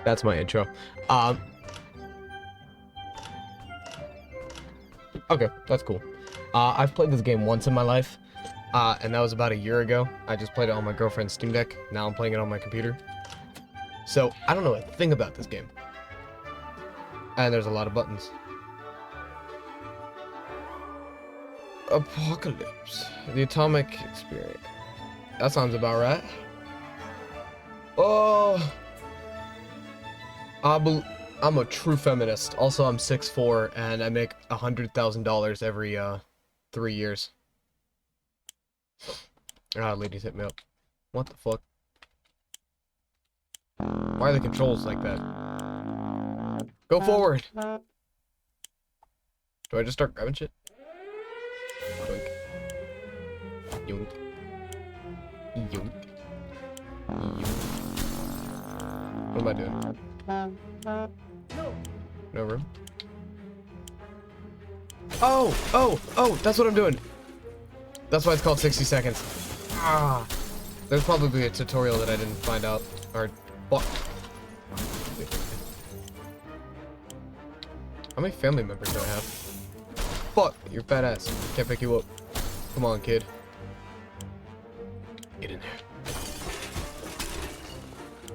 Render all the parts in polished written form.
That's my intro. Um, okay, that's cool. I've played this game once in my life, and that was about a year ago. I just played it on my girlfriend's Steam Deck. Now I'm playing it on my computer. So, I don't know a thing about this game. And there's a lot of buttons. Apocalypse. The atomic experience. That sounds about right. Oh, I'm a true feminist. Also, I'm 6'4", and I make $100,000 every 3 years. Ah, ladies hit me up. What the fuck? Why are the controls like that? Go forward! Do I just start grabbing shit? Yoink. Yoink. Yoink. Yoink. What am I doing? No room? Oh! That's what I'm doing! That's why it's called 60 seconds. Ah! There's probably a tutorial that I didn't find out. Or, fuck. How many family members do I have? Fuck! You're fat ass. Can't pick you up. Come on, kid. Get in there.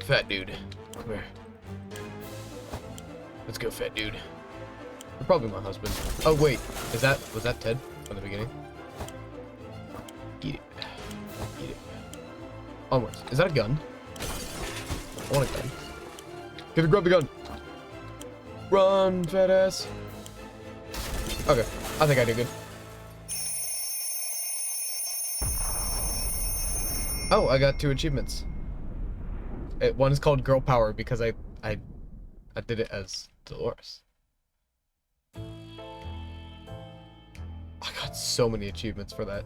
Fat dude. Come here. Let's go, fat dude. You're probably my husband. Oh, wait. Was that Ted from the beginning? Eat it. Eat it. Onwards. Is that a gun? I want a gun. Get her, grab the gun. Run, fat ass. Okay. I think I did good. Oh, I got 2 achievements. One is called Girl Power because I did it as Dolores. I got so many achievements for that.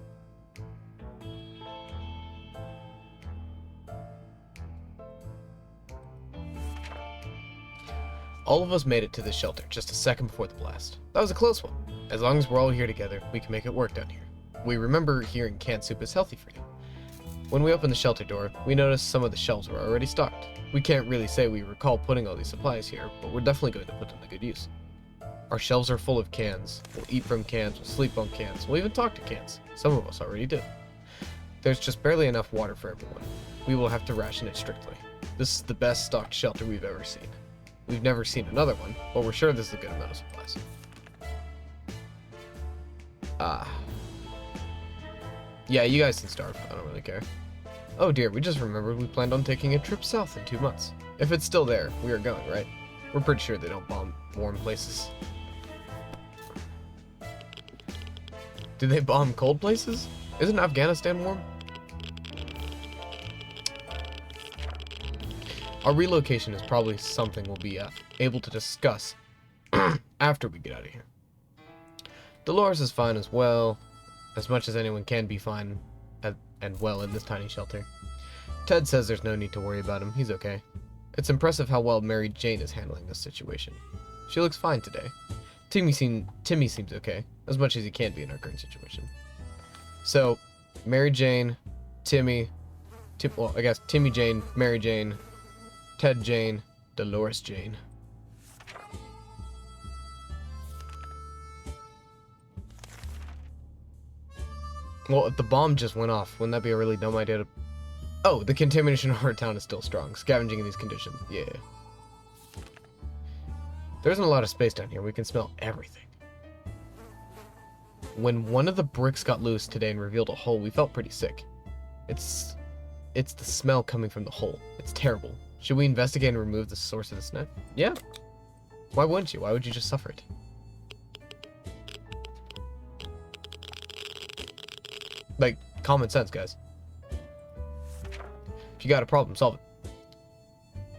All of us made it to this shelter just a second before the blast. That was a close one. As long as we're all here together, we can make it work down here. We remember hearing canned soup is healthy for you. When we opened the shelter door, we noticed some of the shelves were already stocked. We can't really say we recall putting all these supplies here, but we're definitely going to put them to good use. Our shelves are full of cans. We'll eat from cans, we'll sleep on cans, we'll even talk to cans. Some of us already do. There's just barely enough water for everyone. We will have to ration it strictly. This is the best stocked shelter we've ever seen. We've never seen another one, but we're sure this is a good amount of supplies. Yeah, you guys can starve. I don't really care. Oh dear, we just remembered we planned on taking a trip south in 2 months. If it's still there, we are going, right? We're pretty sure they don't bomb warm places. Do they bomb cold places? Isn't Afghanistan warm? Our relocation is probably something we'll be able to discuss after we get out of here. Dolores is fine as well, as much as anyone can be fine and well in this tiny shelter. Ted says there's no need to worry about him, he's okay. It's impressive how well Mary Jane is handling this situation. She looks fine today. Timmy seems okay, as much as he can be in our current situation. So, Mary Jane, well, I guess Timmy Jane, Mary Jane, Ted Jane, Dolores Jane. Well, if the bomb just went off, wouldn't that be a really dumb idea to... Oh, the contamination of our town is still strong. Scavenging in these conditions. Yeah. There isn't a lot of space down here. We can smell everything. When one of the bricks got loose today and revealed a hole, we felt pretty sick. It's the smell coming from the hole. It's terrible. Should we investigate and remove the source of the smell? Yeah. Why wouldn't you? Why would you just suffer it? Like, common sense, guys. If you got a problem, solve it.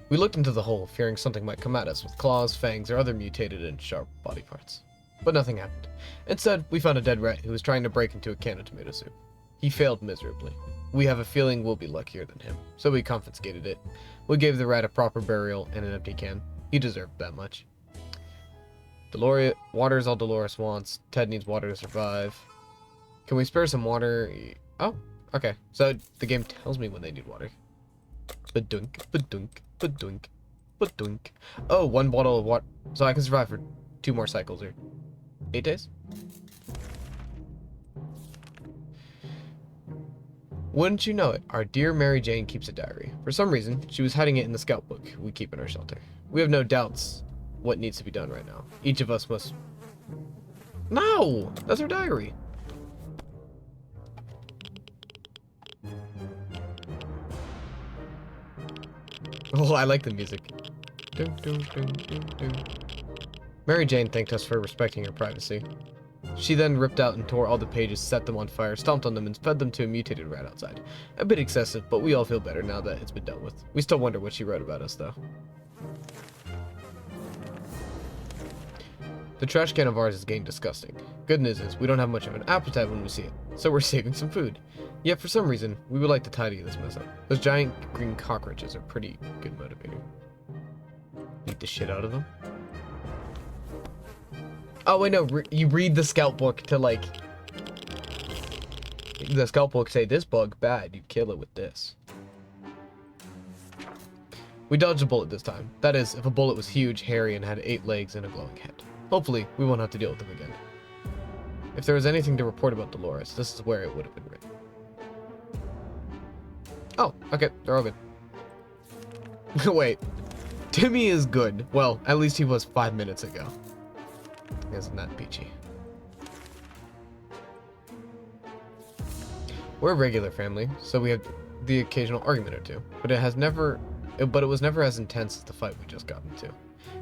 We looked into the hole, fearing something might come at us with claws, fangs, or other mutated and sharp body parts. But nothing happened. Instead, we found a dead rat who was trying to break into a can of tomato soup. He failed miserably. We have a feeling we'll be luckier than him, so we confiscated it. We gave the rat a proper burial and an empty can. He deserved that much. Water is all Dolores wants. Ted needs water to survive. Can we spare some water? Oh, okay. So the game tells me when they need water. Badunk, badunk, badunk, Ba-dunk. Oh, 1 bottle of water. So I can survive for 2 more cycles or 8 days? Wouldn't you know it, our dear Mary Jane keeps a diary. For some reason, she was hiding it in the scout book we keep in our shelter. We have no doubts what needs to be done right now. Each of us must... No! That's her diary. Oh, I like the music. Dun, dun, dun, dun, dun. Mary Jane thanked us for respecting her privacy. She then ripped out and tore all the pages, set them on fire, stomped on them, and fed them to a mutated rat outside. A bit excessive, but we all feel better now that it's been dealt with. We still wonder what she wrote about us, though. The trash can of ours is getting disgusting. Good news is, we don't have much of an appetite when we see it, so we're saving some food. Yet, for some reason, we would like to tidy this mess up. Those giant green cockroaches are pretty good motivator. Beat the shit out of them. Oh, wait, no, you read the scout book to, like... The scout book say, this bug bad, you kill it with this. We dodged a bullet this time. That is, if a bullet was huge, hairy, and had 8 legs and a glowing head. Hopefully, we won't have to deal with them again. If there was anything to report about Dolores, this is where it would have been written. Oh, okay, they're all good. Wait, Timmy is good. Well, at least he was 5 minutes ago. Isn't that peachy? We're a regular family, so we have the occasional argument or two, but it was never as intense as the fight we just got into.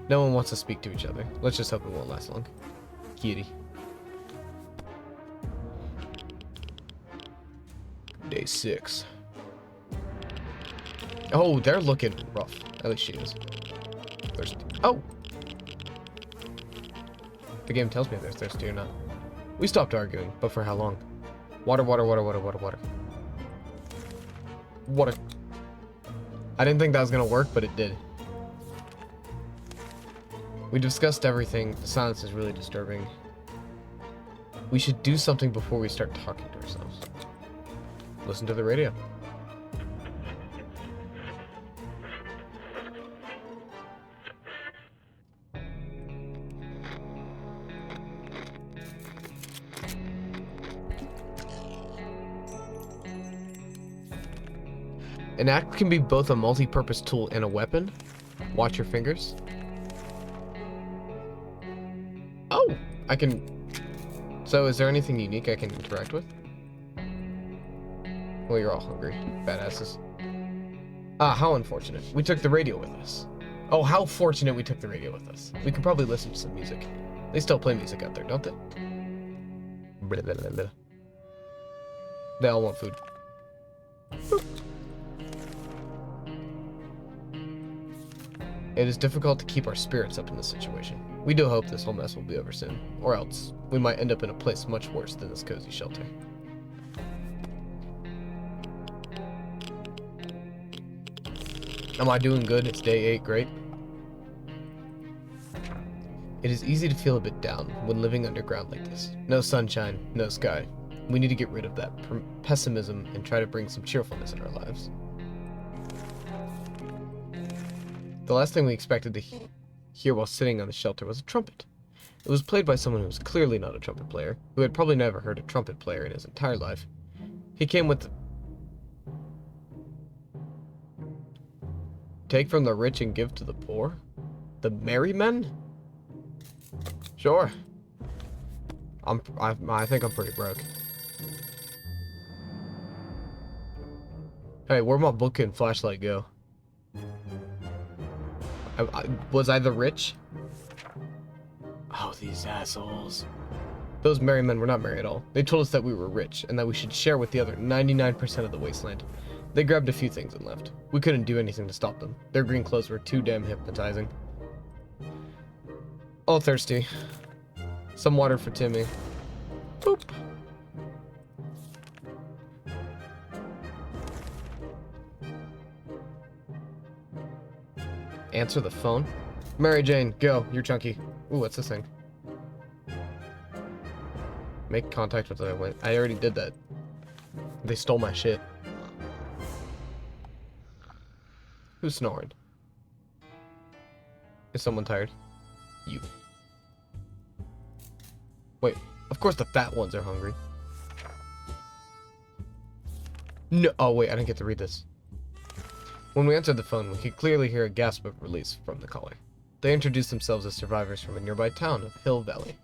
No one wants to speak to each other. Let's just hope it won't last long. Kitty. Day 6. Oh, they're looking rough. At least she is. Thirsty. Oh! The game tells me if they're thirsty or not. We stopped arguing, but for how long? Water, water, water, water, water, water. Water. I didn't think that was gonna work, but it did. We discussed everything. The silence is really disturbing. We should do something before we start talking to ourselves. Listen to the radio. An axe can be both a multi-purpose tool and a weapon. Watch your fingers. Oh, I can... So is there anything unique I can interact with? Well, you're all hungry, badasses. Ah, how unfortunate. We took the radio with us. Oh, how fortunate we took the radio with us. We could probably listen to some music. They still play music out there, don't they? Blah, blah, blah, blah. They all want food. Boop. It is difficult to keep our spirits up in this situation. We do hope this whole mess will be over soon, or else we might end up in a place much worse than this cozy shelter. Am I doing good? It's day 8, great. It is easy to feel a bit down when living underground like this. No sunshine, no sky. We need to get rid of that pessimism and try to bring some cheerfulness in our lives. The last thing we expected to hear while sitting on the shelter was a trumpet. It was played by someone who was clearly not a trumpet player, who had probably never heard a trumpet player in his entire life. He came with take from the rich and give to the poor? The merry men? Sure. I think I'm pretty broke. Hey, where'd my book and flashlight go? Was I the rich? Oh, these assholes. Those merry men were not merry at all. They told us that we were rich, and that we should share with the other 99% of the wasteland. They grabbed a few things and left. We couldn't do anything to stop them. Their green clothes were too damn hypnotizing. All thirsty. Some water for Timmy. Boop. Answer the phone. Mary Jane, go. You're chunky. Ooh, what's this thing? Make contact with the... I already did that. They stole my shit. Who's snoring? Is someone tired? You. Wait, of course the fat ones are hungry. No, oh wait, I didn't get to read this. When we answered the phone, we could clearly hear a gasp of release from the caller. They introduced themselves as survivors from a nearby town of Hill Valley.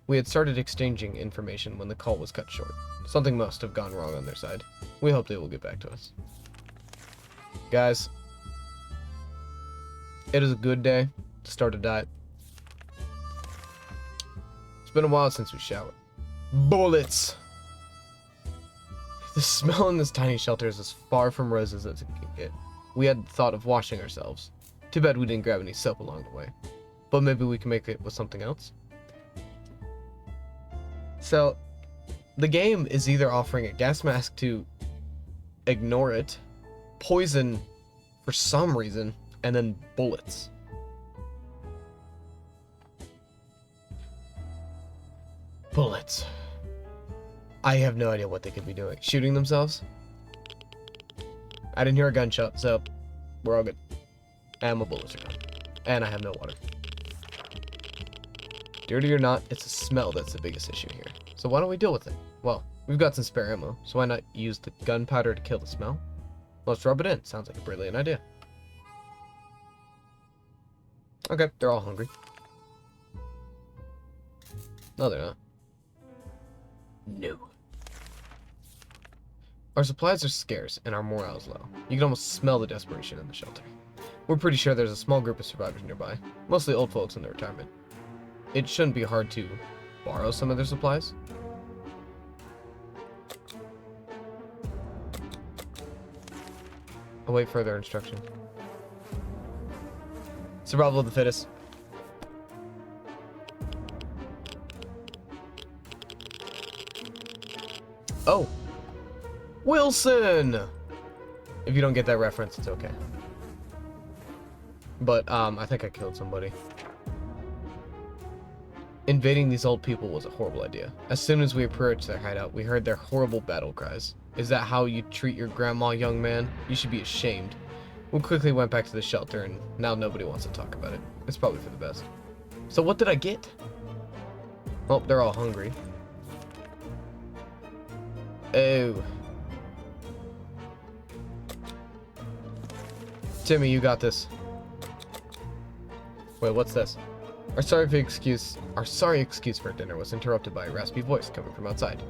We had started exchanging information when the call was cut short. Something must have gone wrong on their side. We hope they will get back to us. Guys, it is a good day to start a diet. It's been a while since we showered. Bullets! The smell in this tiny shelter is as far from roses as it can get. We had thought of washing ourselves. Too bad we didn't grab any soap along the way. But maybe we can make it with something else? So, the game is either offering a gas mask to ignore it, poison for some reason, and then bullets. Bullets. I have no idea what they could be doing. Shooting themselves? I didn't hear a gunshot, so we're all good. And my bullets are gone. And I have no water. Dirty or not, it's the smell that's the biggest issue here. So why don't we deal with it? Well, we've got some spare ammo, so why not use the gunpowder to kill the smell? Let's rub it in. Sounds like a brilliant idea. Okay, they're all hungry. No, they're not. No. Our supplies are scarce, and our morale is low. You can almost smell the desperation in the shelter. We're pretty sure there's a small group of survivors nearby, mostly old folks in their retirement. It shouldn't be hard to borrow some of their supplies. Await further instruction. Survival of the fittest. Oh! Wilson! If you don't get that reference, it's okay. But, I think I killed somebody. Invading these old people was a horrible idea. As soon as we approached their hideout, we heard their horrible battle cries. Is that how you treat your grandma, young man? You should be ashamed. We quickly went back to the shelter, and now nobody wants to talk about it. It's probably for the best. So what did I get? Oh, they're all hungry. Oh. Timmy, you got this. Wait, what's this? Our sorry excuse for dinner was interrupted by a raspy voice coming from outside,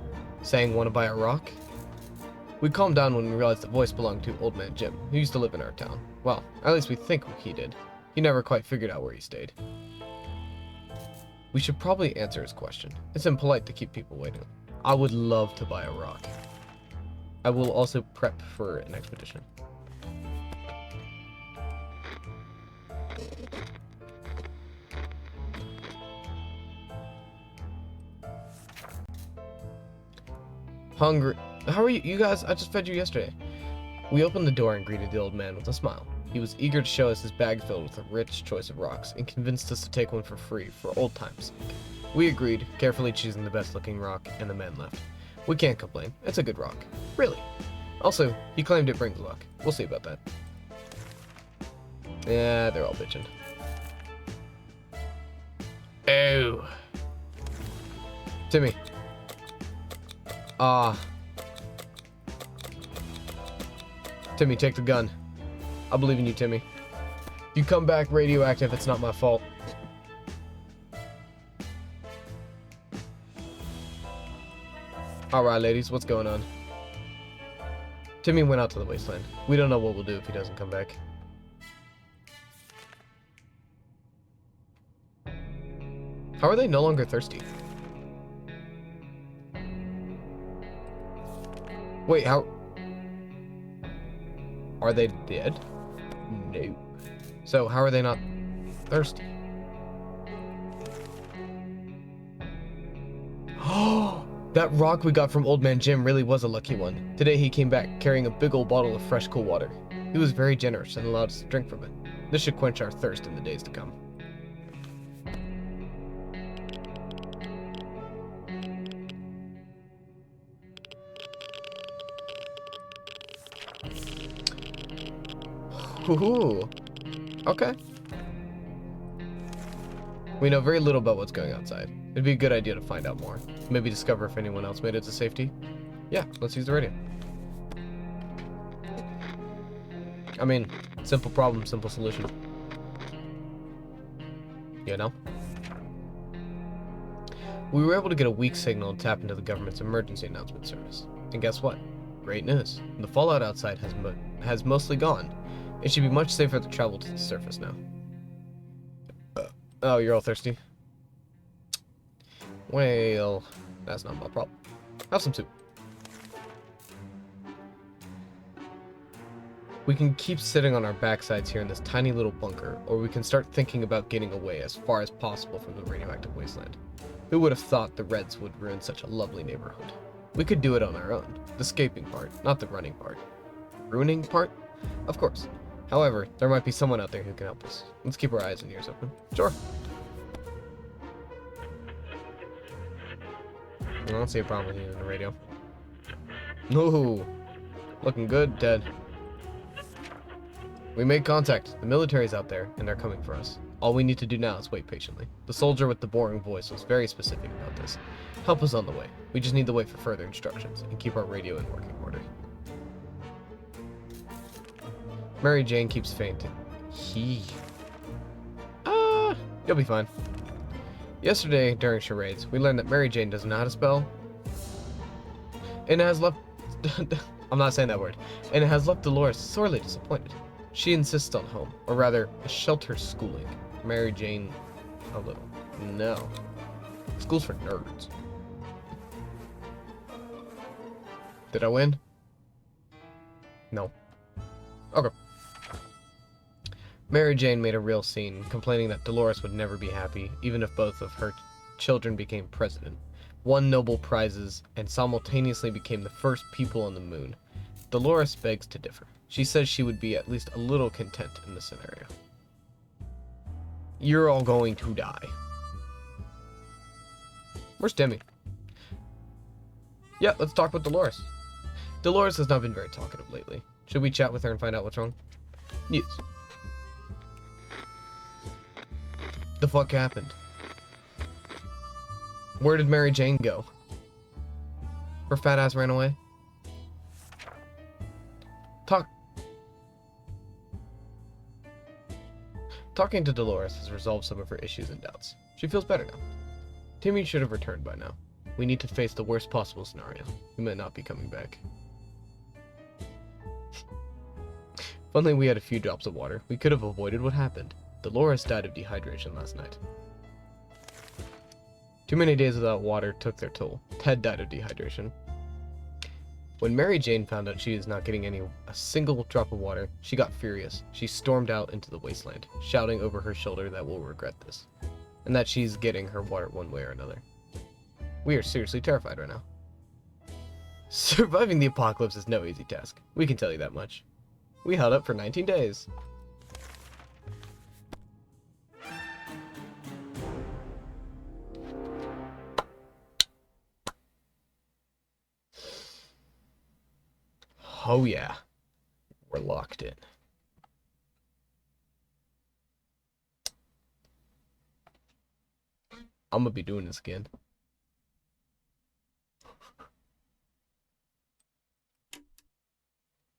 saying, "Want to buy a rock?" We calmed down when we realized the voice belonged to Old Man Jim, who used to live in our town. Well, at least we think he did. He never quite figured out where he stayed. We should probably answer his question. It's impolite to keep people waiting. I would love to buy a rock. I will also prep for an expedition. Hungry. How are you? You guys, I just fed you yesterday. We opened the door and greeted the old man with a smile. He was eager to show us his bag filled with a rich choice of rocks and convinced us to take one for free for old times' sake. We agreed, carefully choosing the best looking rock, and the man left. We can't complain. It's a good rock. Really. Also, he claimed it brings luck. We'll see about that. Yeah, they're all bitching. Oh. Timmy. Timmy, take the gun. I believe in you, Timmy. If you come back radioactive, it's not my fault. Alright, ladies, what's going on? Timmy went out to the wasteland. We don't know what we'll do if he doesn't come back. How are they no longer thirsty? Wait, how... Are they dead? No. So, how are they not thirsty? Oh, that rock we got from Old Man Jim really was a lucky one. Today he came back carrying a big old bottle of fresh, cool water. He was very generous and allowed us to drink from it. This should quench our thirst in the days to come. Ooh. Okay. We know very little about what's going outside. It'd be a good idea to find out more. Maybe discover if anyone else made it to safety. Yeah, let's use the radio. I mean, simple problem, simple solution. You know? We were able to get a weak signal and tap into the government's emergency announcement service. And guess what? Great news. The fallout outside has mostly gone. It should be much safer to travel to the surface now. Oh, you're all thirsty? Well, that's not my problem. Have some soup. We can keep sitting on our backsides here in this tiny little bunker, or we can start thinking about getting away as far as possible from the radioactive wasteland. Who would have thought the Reds would ruin such a lovely neighborhood? We could do it on our own. The escaping part, not the running part. Ruining part? Of course. However, there might be someone out there who can help us. Let's keep our eyes and ears open. Sure. I don't see a problem with using the radio. No. Looking good, Ted. We made contact. The military's out there, and they're coming for us. All we need to do now is wait patiently. The soldier with the boring voice was very specific about this. Help us on the way. We just need to wait for further instructions, and keep our radio in working order. Mary Jane keeps fainting. You'll be fine. Yesterday, during charades, we learned that Mary Jane doesn't know how to spell. And it has left... I'm not saying that word. And it has left Dolores sorely disappointed. She insists on home, or rather, a shelter schooling. Mary Jane, a little. No. School's for nerds. Did I win? No. Okay. Mary Jane made a real scene, complaining that Dolores would never be happy, even if both of her children became president, won Nobel Prizes, and simultaneously became the first people on the moon. Dolores begs to differ. She says she would be at least a little content in this scenario. You're all going to die. Where's Demi? Yeah, let's talk with Dolores. Dolores has not been very talkative lately. Should we chat with her and find out what's wrong? Yes. The fuck happened? Where did Mary Jane go? Her fat ass ran away? Talking to Dolores has resolved some of her issues and doubts. She feels better now. Timmy should have returned by now. We need to face the worst possible scenario. He might not be coming back. If only we had a few drops of water, we could have avoided what happened. Dolores died of dehydration last night. Too many days without water took their toll. Ted died of dehydration. When Mary Jane found out she was not getting a single drop of water, she got furious. She stormed out into the wasteland, shouting over her shoulder that we'll regret this, and that she's getting her water one way or another. We are seriously terrified right now. Surviving the apocalypse is no easy task. We can tell you that much. We held up for 19 days. Oh yeah, we're locked in. I'm gonna be doing this again.